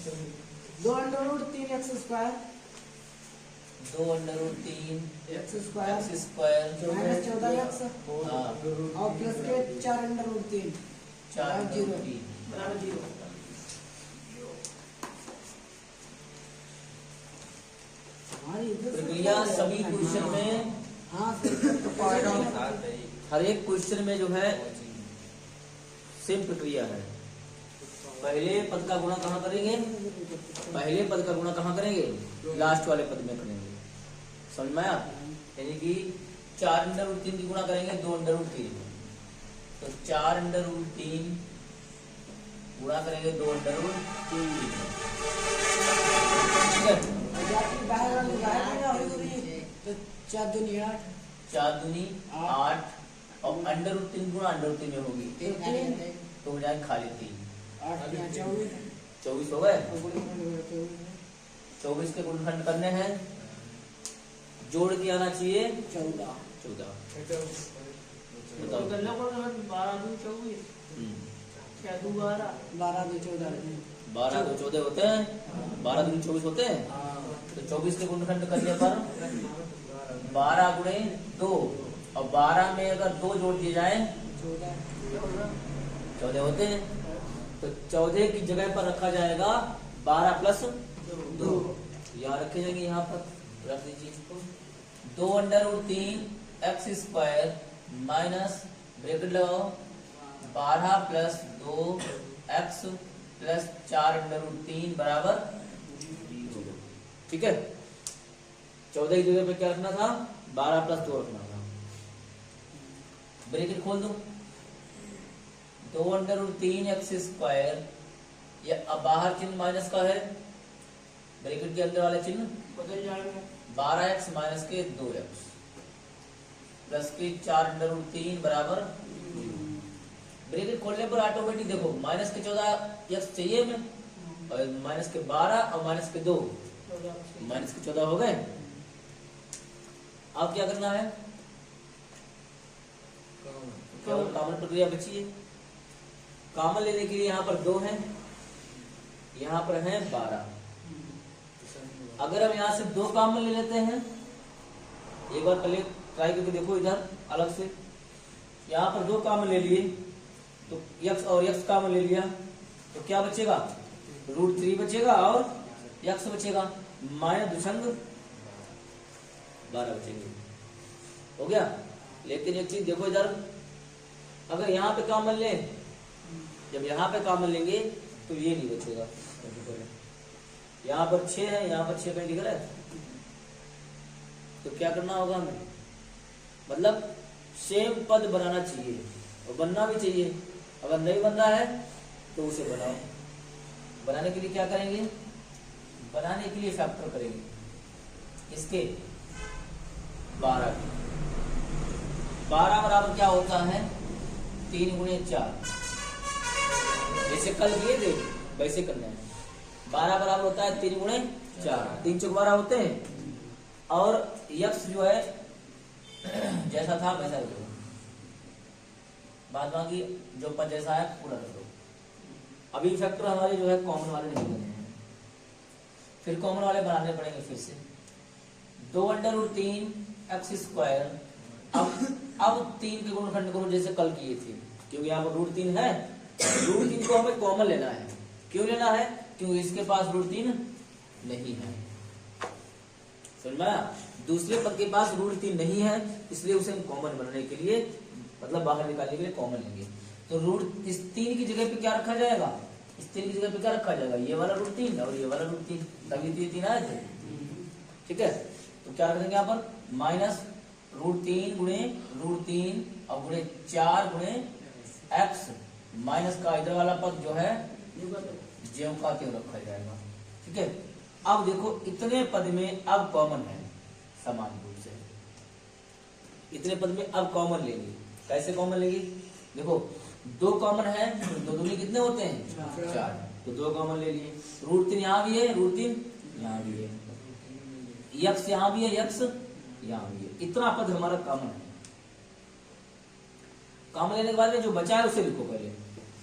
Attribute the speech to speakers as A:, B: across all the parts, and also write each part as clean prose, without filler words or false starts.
A: 2 under root 3 x square
B: 2 under root 3
A: x square
B: x square
A: minus 14 x
B: हाँ
A: और plus के 4 under root 3
B: 4
A: बराबर
B: under
A: 0
B: root 3
A: बराबर 0। हमारी इधर से
B: प्रक्रिया
A: क्या
B: सभी
A: है?
B: क्वेश्चन में
A: हाँ सर
B: हर एक क्वेश्चन में जो है सेम प्रक्रिया है। पहले पद का गुणा कहाँ करेंगे? पहले पद का गुणा कहाँ करेंगे? लास्ट वाले पद में करेंगे। समझ में आया? यानी कि 4 अंडर रूट 3 की गुणा करेंगे 2 अंडर रूट 3, तो 4 अंडर रूट 3 गुणा करेंगे 2 अंडर रूट 3। ठीक है,
A: जाती बाहर वाली बाहर में हो रही तो 4 दूनी 8
B: 4 दूनी 8 और अंडर रूट 3 गुणा अंडर रूट 3 में होगी तो हो जाएगा खाली 3।
A: 8 यहाँ 24
B: 24 हो गए।
A: और गुणा करेंगे 24
B: 24 के गुणनखंड करने हैं, जोड़ के आना चाहिए
A: 14
B: 14।
A: तो कर लो 12 2 24 क्या 2 12 12 2 14
B: 12 2 14 होते हैं, 12 2 24 होते हैं। तो 24 के गुणनखंड करने पर 12 गुणे 2 और 12 में अगर 2 जोड़ दिए जाए 14 होते हैं। तो 14 की जगह पर रखा जाएगा 12 प्लस 2, यहाँ रखे जाएंगे, यहाँ पर रख दीजिए 2 under root 3 x square minus bracket लगाओ 12 plus 2 x plus 4 under root 3 बराबर 0। ठीक है, 14 की जगह पे क्या रखना था? 12 प्लस 2 रखना था। ब्रैकेट खोल दो 2 अंडर रूट 3 एक्स स्क्वायर, ये अब बाहर चिन्ह माइनस का है, ब्रैकेट के अंदर वाले चिन्ह
A: बदल जाएगा
B: 12x माइनस के 2x प्लस के 4 अंडर रूट 3 बराबर। ब्रैकेट खोलने पर ऑटोमेटिक देखो माइनस के 14x चाहिए हमें और माइनस के 12 और माइनस के 2 माइनस के 14 हो गए। अब क्या करना है? केवल कॉमन प्रक्रिया बची है। कॉमन लेने के लिए यहाँ पर 2 है, यहाँ पर है 12। अगर हम यहाँ से 2 कॉमन ले लेते हैं, एक बार पहले ट्राई करके देखो इधर अलग से, यहाँ पर 2 कॉमन ले लिए तो x और x कॉमन ले लिया तो क्या बचेगा? रूट 3 बचेगा और x बचेगा, माइनस दुशंग 12 बचेंगे। हो गया। लेकिन एक चीज देखो इधर, अगर यहाँ पे कॉमन ले, जब यहाँ पे कॉमन लेंगे तो ये नहीं बचेगा। यहाँ पर 6 है, यहाँ पर 6 कहीं दिख रहा है, तो क्या करना होगा हमें? मतलब सेम पद बनाना चाहिए और बनना भी चाहिए। अगर नहीं बनना है तो उसे बनाओ। बनाने के लिए क्या करेंगे? बनाने के लिए फैक्टर करेंगे इसके 12 बराबर क्या होता है? 3 गुणे 4, जैसे कल किए थे वैसे करना है। 12 बराबर होता है 3 गुणे 4, 3 चौक 12 होते हैं। और यक्स जो है जैसा था वैसा कर दो, बाद बाकी जो पद जैसा है पूरा कर दो। अभी फैक्टर हमारे जो है कॉमन वाले नहीं बने हैं, फिर कॉमन वाले बनाने पड़ेंगे फिर से। 2 अंडर रूट 3 एक्स स्क्वायर, अब 3 के गुणनखंड करो जैसे कल किए थे, क्योंकि यहाँ पर रूट 3 है। रूट 3 को हमें कॉमन लेना है। क्यों लेना है? क्योंकि इसके पास रूट 3 नहीं है। समझ में आया? दूसरे पद के पास रूट 3 नहीं है, इसलिए उसे हम कॉमन बनाने के लिए, मतलब बाहर निकालने के लिए कॉमन लेंगे। तो रूट इस 3 की जगह पे क्या रखा जाएगा? इस 3 की जगह पे क्या रखा जाएगा? ये वाला रूट 3 और ये वाला रूट 3, तभी तो ये 3 आए थे। ठीक है, तो क्या रख देंगे यहाँ पर? माइनस रूट 3 गुणे रूट 3 और गुणे 4 गुणे एक्स, माइनस का इधर वाला पद जो है ज्यों का त्यों रखा जाएगा। ठीक है, अब देखो इतने पद में अब कॉमन है समान रूप से, इतने पद में अब कॉमन लेंगे। कैसे कॉमन लेंगे? देखो 2 कॉमन है, 2 दूनी कितने होते हैं? 4, तो 2 कॉमन ले लिए। रूट 3 यहाँ भी है, रूट 3 यहाँ भी है, यक्स यहाँ भी है, यक्स यहाँ भी है। इतना पद हमारा कॉमन है। कॉमन लेने के बाद में जो बचा है उसे लिखो पहले।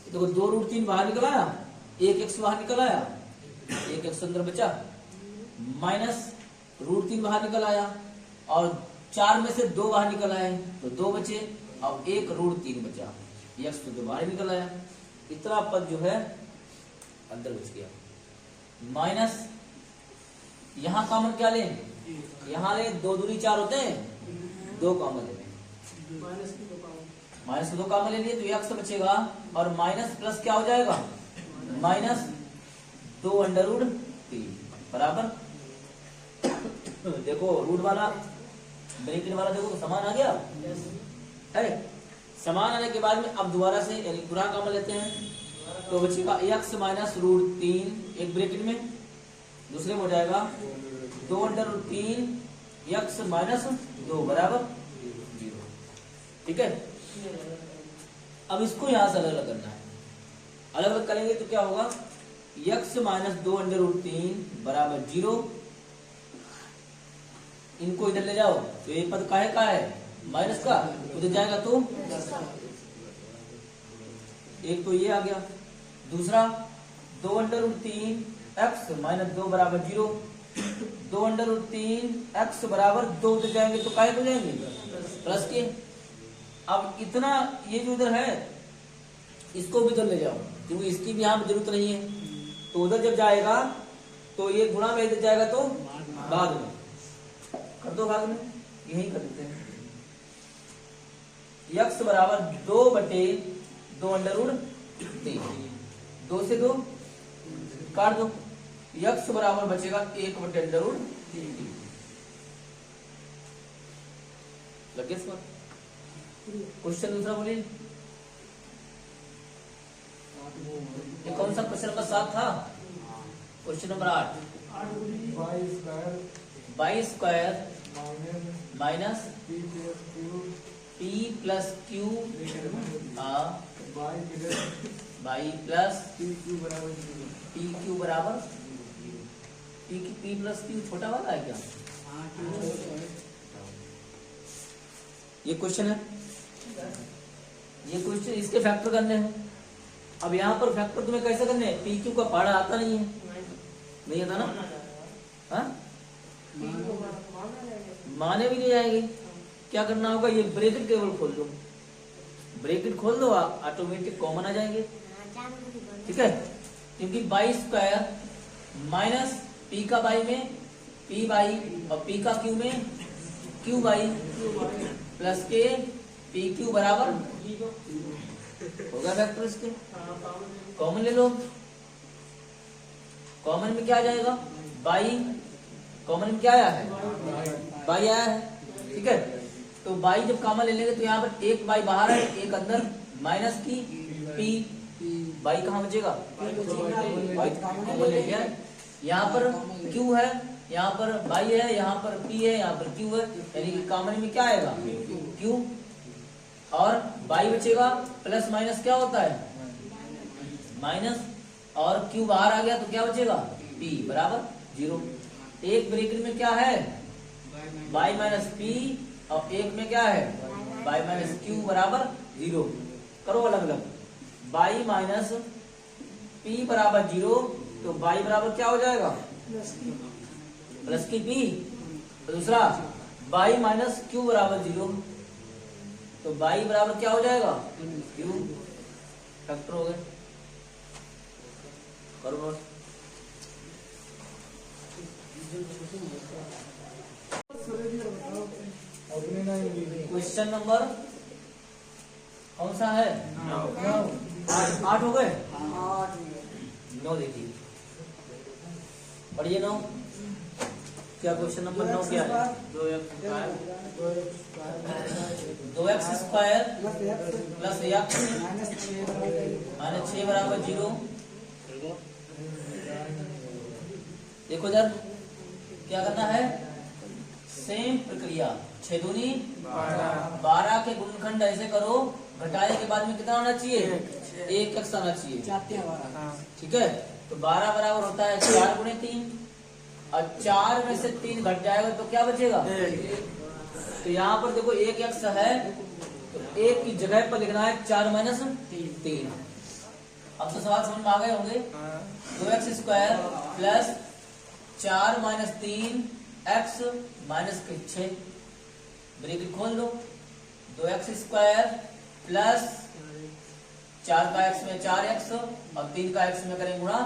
B: देखो 2 रूट 3 बाहर निकल आया, 1 एक्स बाहर निकल आया, एक एक्स अंदर बचा, माइनस √3 बाहर निकल आया और 4 में से 2 बाहर निकल आए तो 2 बचे, अब एक √3 बचा, एक्स तो बाहर निकल आया, इतना पद जो है अंदर बच गया। माइनस यहां कॉमन क्या लें, यहां ले 2 दूनी 4 होते हैं, 2 कॉमन ले, माइनस 2 कॉमन ले लिए तो एक्स बचेगा और माइनस प्लस क्या हो जाएगा, माइनस 2√3 बराबर, देखो रूट वाला ब्रैकेट वाला देखो समान आ गया है। समान आने के बाद में अब दोबारा से यानी पूरा कॉमन लेते हैं तो बचेगा x माइनस √3 एक ब्रैकेट में, दूसरे में हो जाएगा 2√3 x माइनस 2 बराबर 0। ठीक है, अब इसको यहां से अलग अलग करना है, अलग अलग करेंगे तो क्या होगा, x माइनस 2√3 बराबर 0, इनको इधर ले जाओ तो ये पद का है माइनस का, उधर जाएगा तो एक तो ये आ गया, दूसरा 2√3 x माइनस 2 बराबर 0, 2√3 x बराबर 2 उधर जाएंगे तो काय हो जाएंगे प्लस के। अब इतना ये जो इधर है इसको भी इधर ले जाओ क्योंकि इसकी भी यहाँ जरूरत नहीं है, तो उधर जब जाएगा तो ये गुणा में इधर जाएगा तो बाद में कर दो, भाग में यही कर देते हैं, x बराबर 2/2√3, 2 से 2 काट दो, x बराबर बचेगा 1/√3। लगे इसमें क्वेश्चन दूसरा बोलिए, ये कौन सा क्वेश्चन नंबर 7 था, question number 8, y square minus p plus q y plus pq बराबर p प्लस q छोटा वाला है क्या, ये क्वेश्चन है, ये क्वेश्चन इसके फैक्टर करने हैं। अब यहाँ पर फैक्टर तुम्हें कैसे करने हैं, पी क्यू का पहाड़ा आता नहीं है, नहीं आता ना, हाँ माने भी नहीं जाएंगे, क्या करना होगा, ये ब्रैकेट केवल खोल दो, ब्रैकेट खोल दो आप ऑटोमेटिक कॉमन आ जाएंगे। ठीक है, क्योंकि बाई स्क्वायर माइनस पी का बाई में पी बाई और पी का क्यू में क्यू बाई प्लस के पी क्यू बराबर होगा फैक्टर, इसके कॉमन ले लो, कॉमन में क्या आ जाएगा, बाई, कॉमन में क्या आया है, बाई आया है। ठीक है, तो बाई जब कॉमन ले लेंगे तो यहाँ पर एक बाई बाहर है एक अंदर, माइनस की पी, बाई कहाँ बचेगा, बाई कॉमन ले लिया, यहाँ पर क्यू है, यहाँ पर बाई है, यहाँ पर पी है, यहाँ पर क्यू है, यानी कि कॉमन में क्या आएगा क्यू, और बाई बचेगा, प्लस माइनस क्या होता है माइनस, और क्यू बाहर आ गया तो क्या बचेगा पी बराबर 0। एक ब्रैकेट में क्या है बाई माइनस पी और एक में क्या है बाई माइनस क्यू बराबर 0। करो अलग अलग, बाई माइनस पी बराबर 0 तो बाई बराबर क्या हो जाएगा प्लस की पी, दूसरा बाई माइनस क्यू बराबर 0 तो बाई बराबर क्या हो जाएगा क्यू, फैक्टर हो गए। करो नोट, क्वेश्चन नंबर कौन सा है, 8 हो गए, 9 देखिए पढ़िए 9, क्या क्वेश्चन नंबर 9 क्या है, 2x square plus x minus 6 बराबर 0। देखो इधर क्या करना है, सेम प्रक्रिया, 6 दूनी 12 के गुणनखंड ऐसे करो, घटाने के बाद में कितना आना चाहिए 1x आना चाहिए। ठीक है, तो 12 बराबर होता है 4 गुणे 3 और 4 में से 3 घट जाएगा तो क्या बचेगा, तो यहाँ पर देखो 1x है तो 1 की जगह पर लिखना है 4 माइनस 3, अब तो सवाल समझ में आ गए होंगे। 2x square plus 4 minus 3 x minus 6, bracket खोल दो। 2x स्क्वायर प्लस 4 का x में 4x और 3 का x में करेंगे गुणा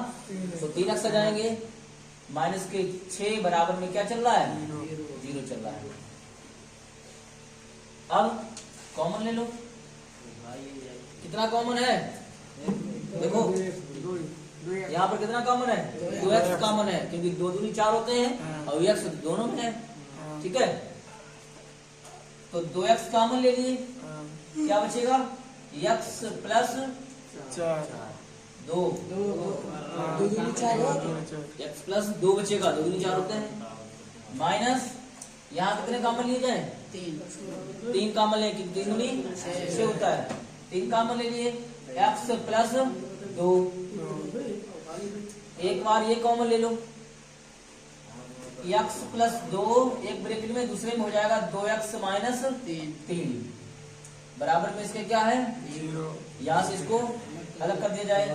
B: तो 3x आ जाएंगे। माइनस के 6 बराबर में क्या चल रहा है? 0 चल रहा है। अब कॉमन ले लो, कितना कॉमन है देखो, यहाँ पर कितना कॉमन है? 2x कॉमन है क्योंकि 2 दूनी 4 होते हैं और x दोनों में है, ठीक है। तो 2x कॉमन ले लिए, क्या बचेगा? x प्लस 2 x प्लस 2 बचेगा, 2 दूनी 4 होते हैं। माइनस यहाँ कितने कॉमन लिए जाए? 3 कॉमन ले, 3 दूनी 6 होता है, 3 कॉमन ले लिए। x प्लस 2, एक बार ये कॉमन ले लो, x प्लस 2 एक ब्रैकेट में, दूसरे में हो जाएगा 2x माइनस 3 बराबर में इसके क्या है? 0। यहाँ से इसको अलग कर दिया जाए।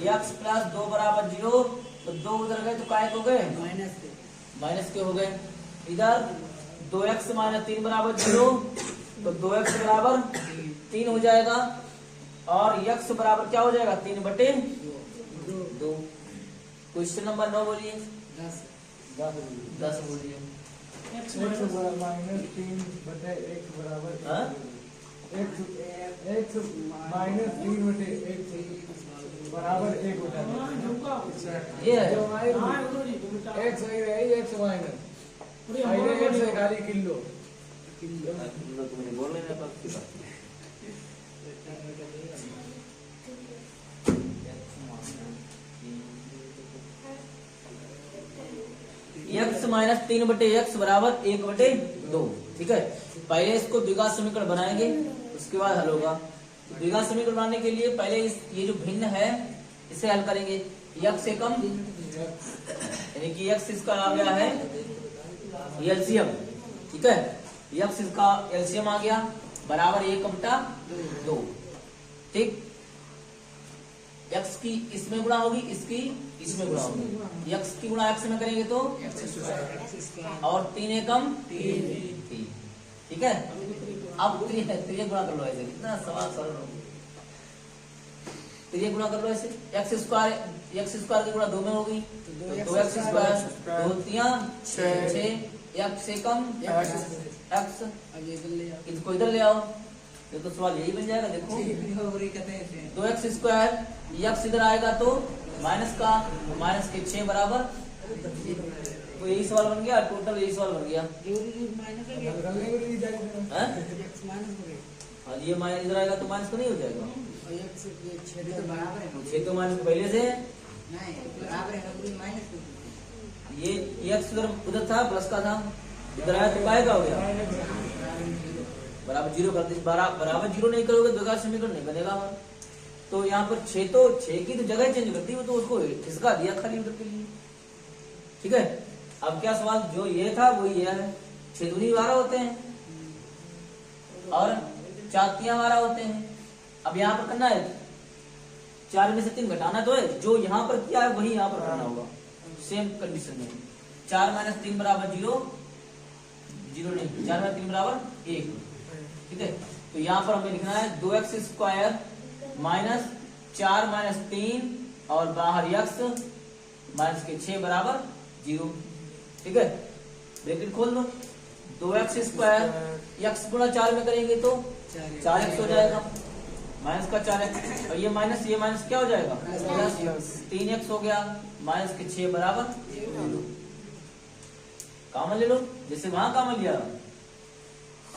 B: x प्लस 2 बराबर 0, तो 2 उधर गए तो काय हो गए? माइनस के हो गए। इधर 2x माइनस 3 बराबर 0, तो 2x बराबर 3 हो जाएगा और x बराबर क्या हो जाएगा? 3/2। क्वेश्चन नंबर 9 बोलिए। 10 बोलिए।
C: x माइनस 3/1 बराबर x माइनस 3/1 बराबर 1 होता है।
B: ये है
C: x सही रही, x माइनस x खाली किलो
B: बोल रहे हैं। x माइनस 3/x बराबर 1/2, ठीक है। पहले इसको द्विघात समीकरण बनाएंगे, उसके बाद हल होगा। द्विघात समीकरण बनाने के लिए पहले ये जो भिन्न है इसे हल करेंगे। x से कम यानी कि x इसका आ गया है एलसीएम, ठीक है। x इसका एलसीएम आ गया बराबर 1/2, ठीक। x की इसमें गुणा होगी, इसकी इसमें गुणा होगी। x की गुणा x में करेंगे तो और 3 एकम 3, ठीक है। अब 3 गुणा कर लो, ऐसे कितना सवाल सरल हो। 3 गुणा कर लो ऐसे। x स्क्वायर की गुणा 2 में होगी तो 2x स्क्वायर 2 3 6 x से कम x, इसको इधर ले आओ, ये तो सवाल यही बन जाएगा। देखो 2x स्क्वायर x इधर आएगा तो माइनस का, माइनस के 6 बराबर, तो यही सवाल बन गया, टोटल यही सवाल बन गया। हाँ ये माइनस इधर आएगा तो माइनस का नहीं हो जाएगा, 6 तो माइनस पहले से ये x उधर था, प्लस का था, इधर आया तो काय का हो गया बराबर 0 कर दे। बराबर 0 नहीं करोगे द्विघात समीकरण नहीं बनेगा। तो यहाँ पर 6 तो 6 की तो जगह चेंज करती है, तो उसको खिसका दिया खाली उधर के लिए, ठीक है। अब क्या सवाल जो ये था वो ये है, 6 दूनी 12 होते हैं और 4 तियां 12 होते हैं। अब यहाँ पर करना है 4 में से 3 घटाना तो है, जो यहाँ पर किया है वही यहाँ पर करना होगा सेम कंडीशन में। 4 माइनस 3 बराबर 0 नहीं, 4 माइनस 3 बराबर 1, ठीक है। तो यहाँ पर हमें लिखना है 2x स्क्वायर माइनस 4 माइनस 3 और बाहर x माइनस के 6 बराबर 0, ठीक है। ब्रैकेट खोल दो। 2x स्क्वायर x गुणा 4 में करेंगे तो 4x हो जाएगा, माइनस का 4x और ये माइनस क्या हो जाएगा? प्लस 3x हो गया, माइनस के 6 बराबर 0। कॉमन ले लो, जैसे वहां कॉमन लिया,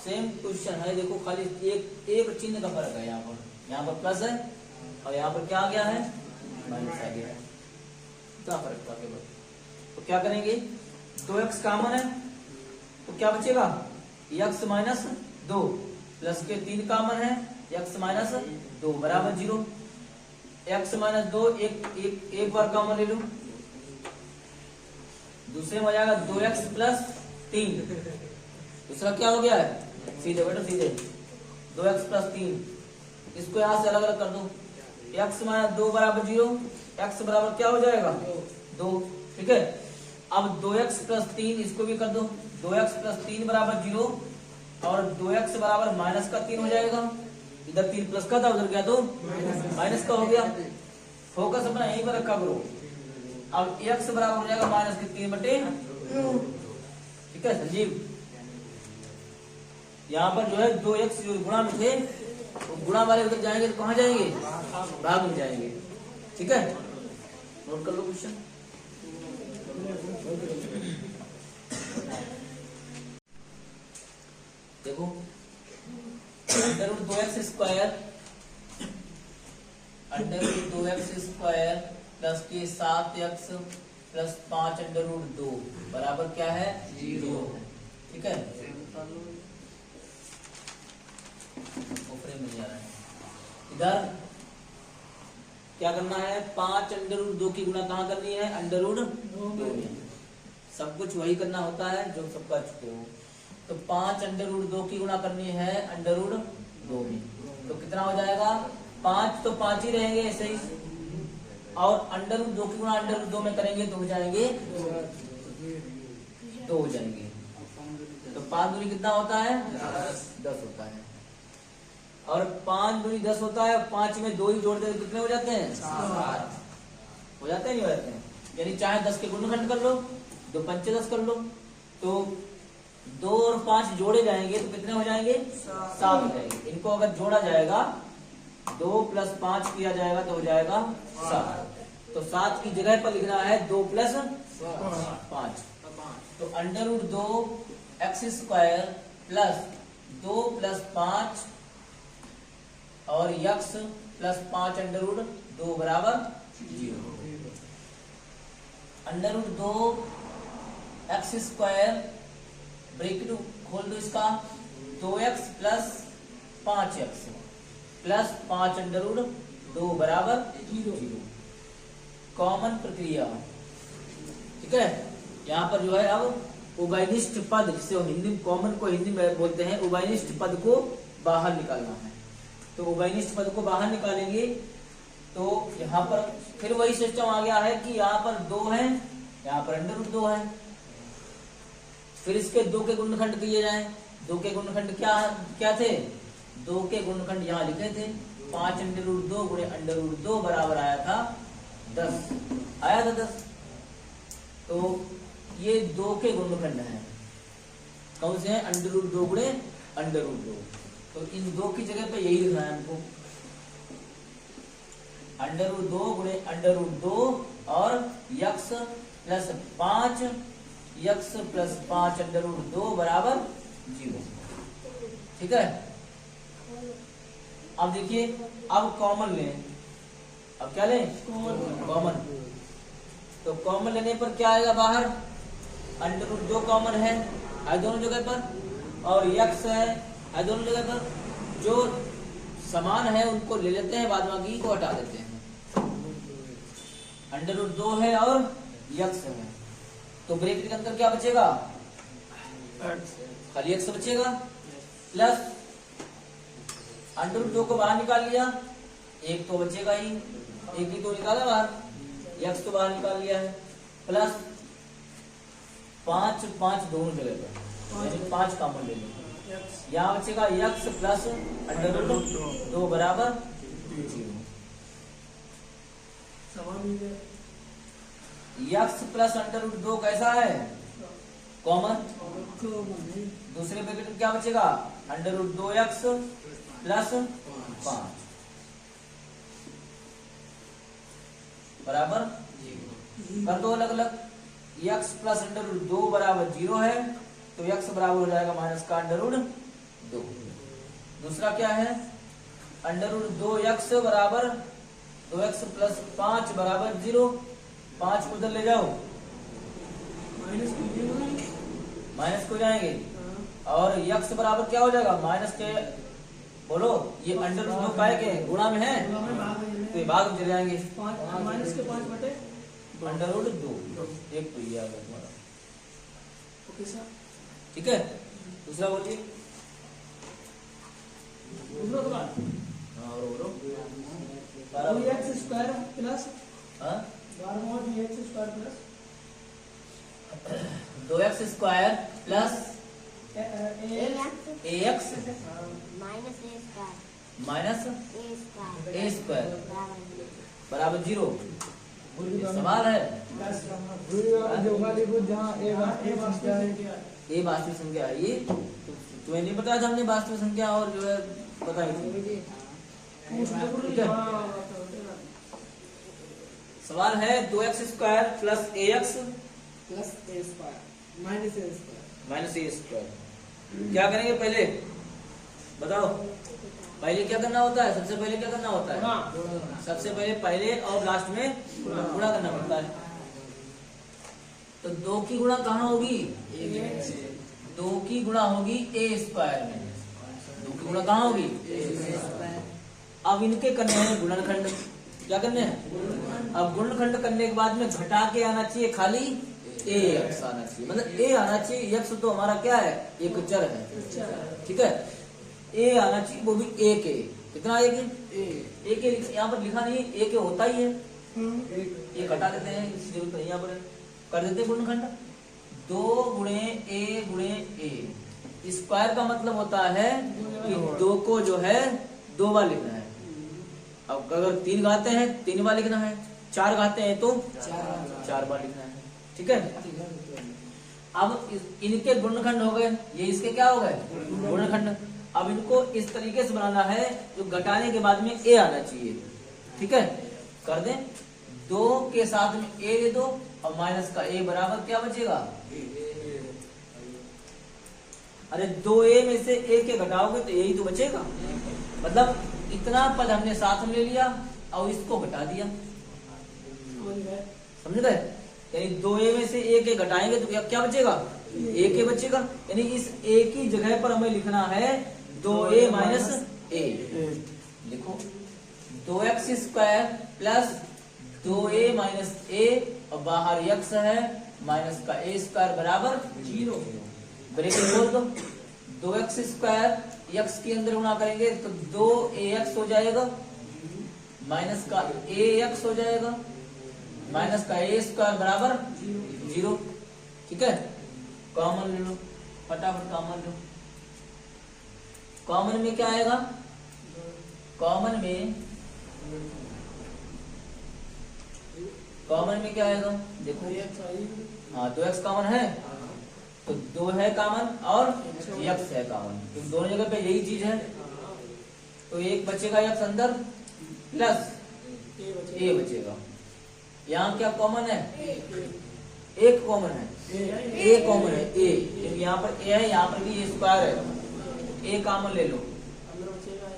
B: सेम क्वेश्चन है। देखो खाली एक चिन्ह का फर्क है, यहाँ पर प्लस है और यहाँ पर क्या आ गया है? माइनस आ गया है, इतना फर्क था केवल। तो क्या करेंगे? 2x कॉमन है तो क्या बचेगा? x माइनस 2 प्लस के 3 कॉमन है, x माइनस 2 बराबर 0। x माइनस 2 एक बार कॉमन ले लो, दूसरे में हो जाएगा 2x प्लस 3, दूसरा क्या हो गया है? सीधे बेटा सीधे 2x प्लस 3, इसको यहां से अलग अलग कर दो, x माइनस 2 बराबर 0, x बराबर क्या हो जाएगा 2। ठीक है, अब 2x प्लस 3 इसको भी कर दो, 2x प्लस 3 बराबर 0 और 2x बराबर माइनस का 3 हो जाएगा। इधर 3 प्लस का था, उधर क्या तो माइनस का हो गया। फोकस अपना यहीं पर रखा करो। अब x बराबर हो जाएगा माइनस के 3/9। ठीक है संजीव, यहाँ पर जो है 2x जो गुणा में थे वो गुणा वाले उधर जाएंगे तो कहाँ जाएंगे, भाग में जाएंगे। ठीक है, नोट कर लो क्वेश्चन। देखो अंडर 2x स्क्वायर प्लस के 7x प्लस 5 √2 बराबर क्या है 0। ठीक है, मिल जा रहा है। इधर क्या करना है, 5 √2 की गुणा कहाँ करनी है, √2 में। सब कुछ वही करना होता है जो सब कर चुके हो। तो 5 √2 की गुणा करनी है √2 में, तो कितना हो जाएगा 5, तो 5 ही रहेंगे ऐसे ही, और √2 की गुणा √2 में करेंगे तो हो जाएंगे 2 हो जाएंगे। तो 5 दूनी कितना होता है 10 होता है, और 5 दूनी 10 होता है। 5 में 2 ही जोड़ दे तो कितने हो जाते हैं 7 हो जाते हैं, नहीं हो जाते हैं। यानी चाहे 10 के गुणनखंड कर लो, 2 पंचे 10 कर लो, तो 2 और 5 जोड़े जाएंगे तो कितने हो जाएंगे 7 हो जाएंगे। इनको अगर जोड़ा जाएगा 2 + 5 किया जाएगा तो हो जाएगा 7। तो 7 की जगह पर लिखना है 2 + 5। तो √2x² प्लस 2 + 5 और x प्लस 5 √2 बराबर 0। √2x² ब्रैकेट खोल दो इसका, 2x प्लस 5x प्लस 5 √2 बराबर 0। कॉमन प्रक्रिया। ठीक है, यहाँ पर जो है अब उभयनिष्ठ पद, जिसे हिंदी कॉमन को हिंदी में बोलते हैं, उभयनिष्ठ पद को बाहर निकालना है। तो उभयनिष्ठ पद को बाहर निकालेंगे तो यहाँ पर फिर वही सिस्टम आ गया है कि यहाँ पर 2 है, यहाँ पर √2 है। फिर इसके 2 के गुणनखंड किए जाएं। 2 के गुणनखंड क्या थे, 2 के गुणनखंड यहाँ लिखे थे। 5 √2 गुणे √2 बराबर आया था 10, आया था 10। तो ये 2 के गुणनखंड हैं, कौन से हैं, √2 गुणे √2। तो इन 2 की जगह पे यही लिखना है हमको, √2 गुणे √2 और x प्लस 5 x प्लस 5 √2 बराबर 0। ठीक है, अब देखिए, अब कॉमन लें। अब क्या लें, कॉमन। तो कॉमन लेने पर क्या आएगा बाहर, √2 कॉमन है दोनों जगह पर, और x है दोनों जगह पर। जो समान है उनको ले लेते हैं, बाद बाकी को हटा देते हैं। √2 है और x है, तो ब्रैकेट के अंदर क्या बचेगा, खाली x बचेगा, प्लस √2 को बाहर निकाल लिया, एक तो बचेगा ही, एक ही तो निकाला बाहर, x तो बाहर निकाल लिया है, प्लस 5 दोनों जगह पर, 5 कॉमन ले लो। यहाँ बचेगा x प्लस √2 बराबर 0। x प्लस √2 कैसा है, कॉमन। दूसरे ब्रैकेट में क्या बचेगा, √2x प्लस 5 बराबर 0। कर दो अलग अलग, x प्लस √2 बराबर 0 है, तो x बराबर हो जाएगा माइनस का √2। दूसरा क्या है, √2x बराबर 2x प्लस 5 बराबर 0। 5 को उधर ले जाओ, माइनस को जाएंगे, और x बराबर क्या हो जाएगा, माइनस के, बोलो ये √2 काय के गुणा में है, तो ये भाग में चले जाएंगे,
A: माइनस के 5 बटे
B: √2, एक तो ये आ गया तुम्हारा।
A: ओके सर,
B: ठीक है, दूसरा बोलिए।
A: दूसरा सवाल,
B: हाँ,
A: एक्स स्क्वायर प्लस
B: हाँ
A: 12 x square plus
B: 2x square plus
A: A
B: ax
D: minus a square
B: minus
D: a square
B: a square बराबर 0।
C: पूरी
B: सवाल है
A: प्लस
C: जो वाली को जहाँ ए वास्तविक संख्या है
B: ये वास्तविक संख्या है। ये तुम्हें नहीं बताया था हमने वास्तविक संख्या और जो है बताई थी। सवाल है 2x square plus ax
A: plus a square minus a square
B: minus a square. क्या करेंगे पहले बताओ, पहले क्या करना होता है? सबसे पहले क्या करना होता है? सबसे पहले और लास्ट में गुणा करना पड़ता है। तो 2 की गुणा कहाँ होगी? 2 की गुणा होगी ए स्क्वायर में। 2 की गुणा कहाँ होगी? अब इनके करने हैं गुणनखंड। क्या करने हैं? अब गुणनखंड करने के बाद में घटा के आना चाहिए खाली ए एक्स आना चाहिए, मतलब ए आना चाहिए। एक्स तो हमारा क्या है? एक चर है, ठीक है। ए आना चाहिए, वो भी ए के। कितना ए के यहाँ पर लिखा नहीं, ए के होता ही है। ये घटा देते हैं, इसी जरूरत नहीं, यहाँ पर कर देते हैं गुणनखंड। 2 गुणे ए स्क्वायर का मतलब होता है कि 2 को जो है 2 बार लिखना है। अब अगर 3 गाते हैं 3 बार लिखना है, 4 गाते हैं तो 4 बार लिखना है, ठीक है। अब इनके गुणनखंड हो गए, ये इसके क्या हो गए? गुणनखंड। अब इनको इस तरीके से बनाना है जो घटाने के बाद में ए आना चाहिए, ठीक है। कर दें, 2 के साथ में ए दे दो और माइनस का ए बराबर क्या बचेगा? अरे 2a में से a के घटाओगे तो यही तो बचेगा। मतलब इतना पद हमने साथ में ले लिया और इसको घटा दिया, समझ गए? यानी 2a में से a के घटाएंगे तो क्या बचेगा? a के बचेगा। यानी इस a की जगह पर हमें लिखना है 2a माइनस a। लिखो 2x square plus 2a minus a और बाहर x है माइनस का a स्क्वायर बराबर 0। ब्रैकेट खोल दो। 2x स्क्वायर x के अंदर गुणा करेंगे तो 2ax हो जाएगा, माइनस का ax हो जाएगा, माइनस का a स्क्वायर बराबर 0, ठीक है। कॉमन ले लो, फटाफट कॉमन लो। कॉमन में क्या आएगा? कॉमन में क्या आएगा? देखो, हाँ 2x कॉमन है तो 2 है कॉमन और x है कॉमन, तो दोनों जगह पे यही चीज है। तो एक बचेगा x अंदर प्लस a बचेगा। यहाँ क्या कॉमन है? एक कॉमन है, a कॉमन है, a। यहाँ पर a है, यहाँ पर भी a स्क्वायर है, a कॉमन ले लो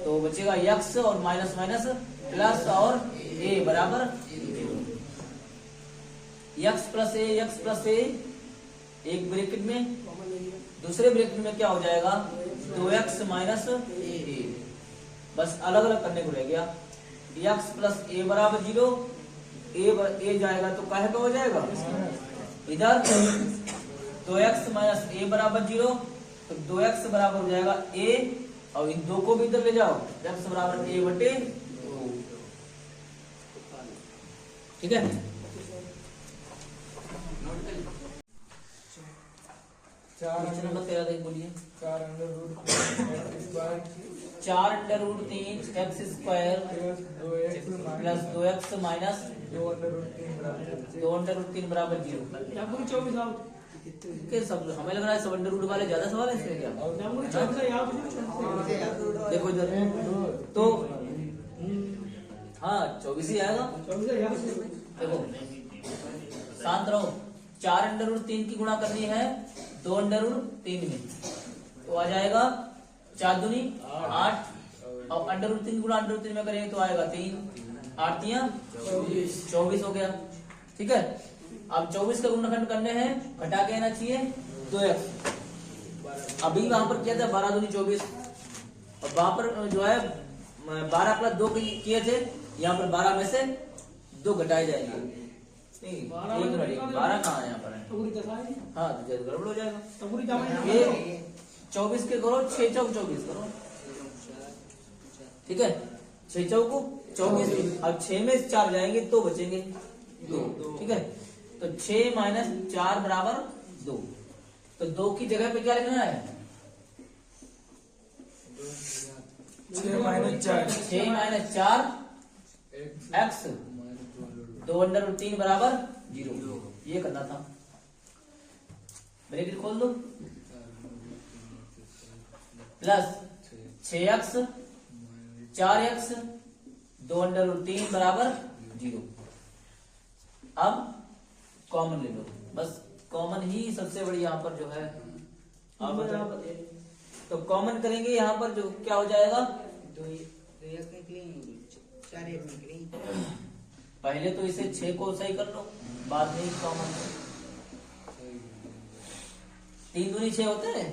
B: तो बचेगा x और माइनस माइनस प्लस और a बराबर 0। x प्लस a एक ब्रैकेट में, दूसरे ब्रैकेट में क्या हो जाएगा? 2x minus a। बस अलग अलग करने को रह गया। x प्लस a बराबर 0, a जाएगा तो काहे का हो जाएगा? इधर 2x माइनस a बराबर 0, तो 2x बराबर हो जाएगा a और इन 2 को भी इधर ले जाओ, x बराबर a बटे 2, ठीक है। क्वेश्चन नंबर 13 देख बोलिए।
C: 4 under root
B: 3 x square plus 2x minus
C: 2 under root 3
B: 2 under root 3 बराबर 0। के सब हमें लग रहा है सब अंडर रूट वाले ज्यादा सवाल है इसमें क्या? देखो इधर तो हाँ 24 ही आएगा। देखो शांत रहो। 4 अंडर रूट 3 की गुणा करनी है 2 अंडर रूट 3 में, तो आ जाएगा 4 दूनी 8 और अंडर रूट 3 गुणा अंडर रूट 3 में करेंगे तो आएगा 3 8 24 हो गया, ठीक है। अब 24 का गुणनखंड करने हैं, घटा के आना चाहिए 2x। अभी वहां पर किया था 12 दूनी 24 और वहां पर जो है 12 प्लस 2 किए थे, यहाँ पर 12 में से 2 घटाए जाएंगे। 12 कहाँ यहाँ पर है? हाँ तो गड़बड़ हो जाएगा। ये 24 के करो 6 चौक 24 करो, ठीक है। 6 चौक 24। अब 6 में 4 जाएंगे तो बचेंगे 2। ठीक है, तो 6 माइनस 4 बराबर 2। तो 2 की जगह पे क्या लिखना है?
C: 6 माइनस 4
B: 6 माइनस 4 एक्स 2√3 बराबर 0। ये करना था। ब्रैकेट खोल दो, प्लस 6x 4x 2√3 बराबर 0। अब कॉमन ले लो, बस कॉमन ही सबसे बड़ी यहाँ पर जो है। आप बताओ, तो कॉमन करेंगे यहाँ पर जो क्या हो जाएगा? पहले तो इसे 6 को सही कर लो, बाद में कॉमन। 3 दूनी 6 होते हैं।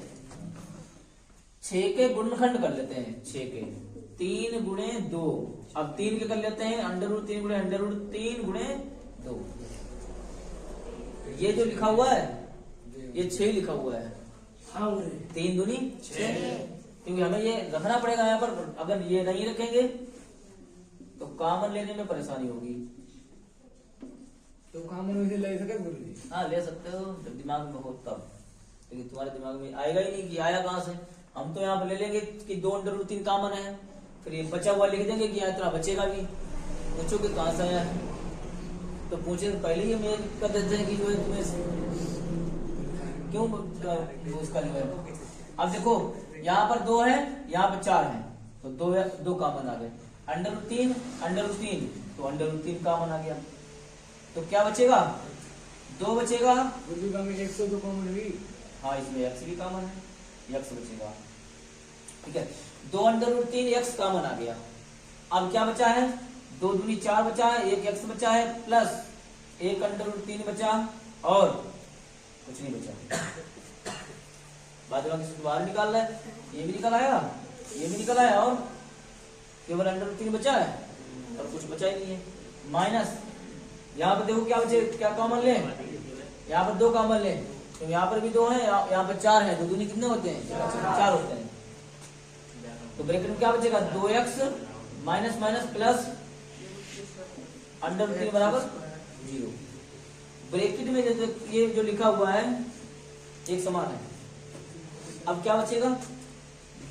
B: 6 के गुणनखंड कर लेते हैं। 6 के 3 गुणे 2। अब 3 के कर लेते हैं √3 गुणे √3 गुणे 2। ये जो लिखा हुआ है ये 6 लिखा हुआ है। 3 दूनी 6, क्योंकि हमें ये रखना पड़ेगा यहाँ पर। अगर ये नहीं रखेंगे तो कॉमन लेने में परेशानी होगी।
C: तो कॉमन वैसे ले सके गुरुजी?
B: हाँ ले सकते हो जब दिमाग में हो तब, लेकिन तुम्हारे दिमाग में आएगा ही नहीं कि आया कहाँ से। हम तो यहाँ पर ले लेंगे कि 2√3 कॉमन है, फिर ये बचा हुआ लिख देंगे कि यहाँ इतना बचेगा भी। पूछोगे कहाँ से आया है, तो पूछे तो पहले ही हम ये कर देते हैं कि जो है तुम्हें क्यों उसका जो है। अब देखो यहाँ पर 2 है, यहाँ पर 4 है, तो 2 कॉमन आ गए। √3 तो √3 कॉमन आ गया। तो क्या बचेगा? 2 बचेगा।
C: गुरुजी का में 102 कॉमन हुई।
B: हाँ, इसमें x भी कॉमन है, x बचेगा। ठीक है, 2√3 x कॉमन आ गया। अब क्या बचा है? 2 दूनी 4 बचा है, 1 x बचा है, प्लस 1 √3 बचा, और कुछ नहीं बचा। बाद में बाहर निकाल रहा है, ये भी निकल आया, ये भी निकल आया, और केवल √3 बचा है और कुछ बचा ही नहीं है। माइनस यहाँ पर देखो क्या बचे, क्या कॉमन ले? यहाँ पर 2 कॉमन ले, तो यहाँ पर भी 2 है, यहाँ पर 4 है। 2 दूनी कितने होते हैं? 4 होते हैं। तो ब्रैकेट में क्या बचेगा? 2x माइनस माइनस प्लस √3 बराबर 0। ब्रैकेट में ये जो लिखा हुआ है एक समान है। अब क्या बचेगा?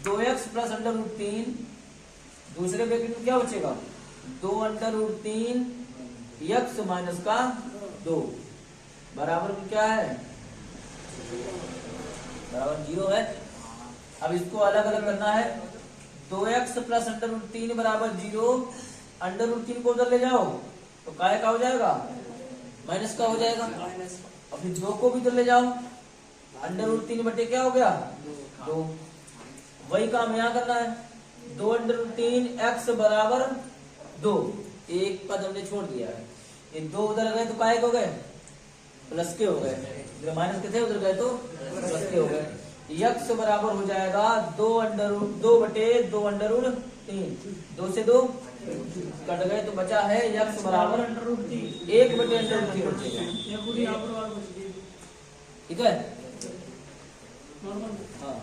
B: 2x plus √3। दूसरे ब्रैकेट में क्या बचेगा? 2√3 x माइनस का 2 बराबर में क्या है? बराबर 0 है। अब इसको अलग अलग करना है। 2x प्लस √3 बराबर 0। √3 को उधर ले जाओ तो काय का हो जाएगा? माइनस का हो जाएगा। और फिर 2 को भी उधर ले जाओ, √3 बटे क्या हो गया? 2। वही काम यहाँ करना है। 2√3 x बराबर 2। एक पद हमने छोड़ दिया है। ये 2 उधर गए तो काय हो गए? प्लस के हो गए। इधर माइनस के थे, उधर गए तो प्लस के हो गए। x बराबर हो जाएगा 2 बटे 2√3। 2 से 2 कट गए तो बचा है x बराबर 1 बटे √3 बचेगा। ठीक है, हाँ।